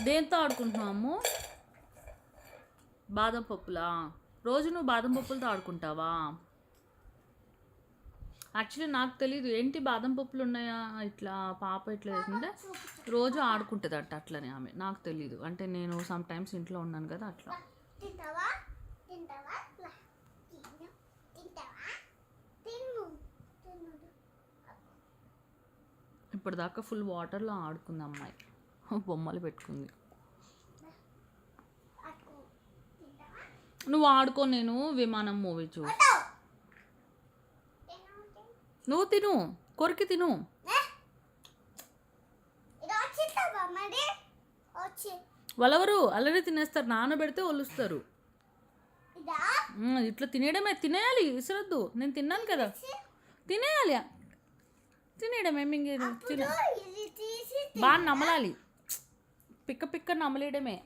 దేంతో ఆడుకుంటున్నాము? బాదం పప్పులా? రోజు నువ్వు బాదం పప్పులతో ఆడుకుంటావా? యాక్చువల్లీ నాకు తెలీదు ఏంటి బాదం పప్పులు ఉన్నాయా, ఇట్లా పాప ఇట్లా చేస్తుంటే రోజు ఆడుకుంటుంది అట్ట అట్లనే ఆమె. నాకు తెలీదు, అంటే నేను సమ్ టైమ్స్ ఇంట్లో ఉన్నాను కదా అట్లా. ఇప్పటిదాకా ఫుల్ వాటర్లో ఆడుకుంది అమ్మాయి, బొమ్మలు పెట్టుకుంది. నువ్వు ఆడుకో, నేను విమానం మూవీ చూ. నువ్వు తిను, కొరికి తిను. వాళ్ళెవరు అల్లరి తినేస్తారు, నానబెడితే ఒలుస్తారు. ఇట్లా తినేయడమే, తినేయాలి, విసరద్దు. నేను తిన్నాను కదా, తినేయాలి. తినేయడమే, మింగేది తిన. బాగా నమలాలి, పిక్క పిక్క నమలేయడమే.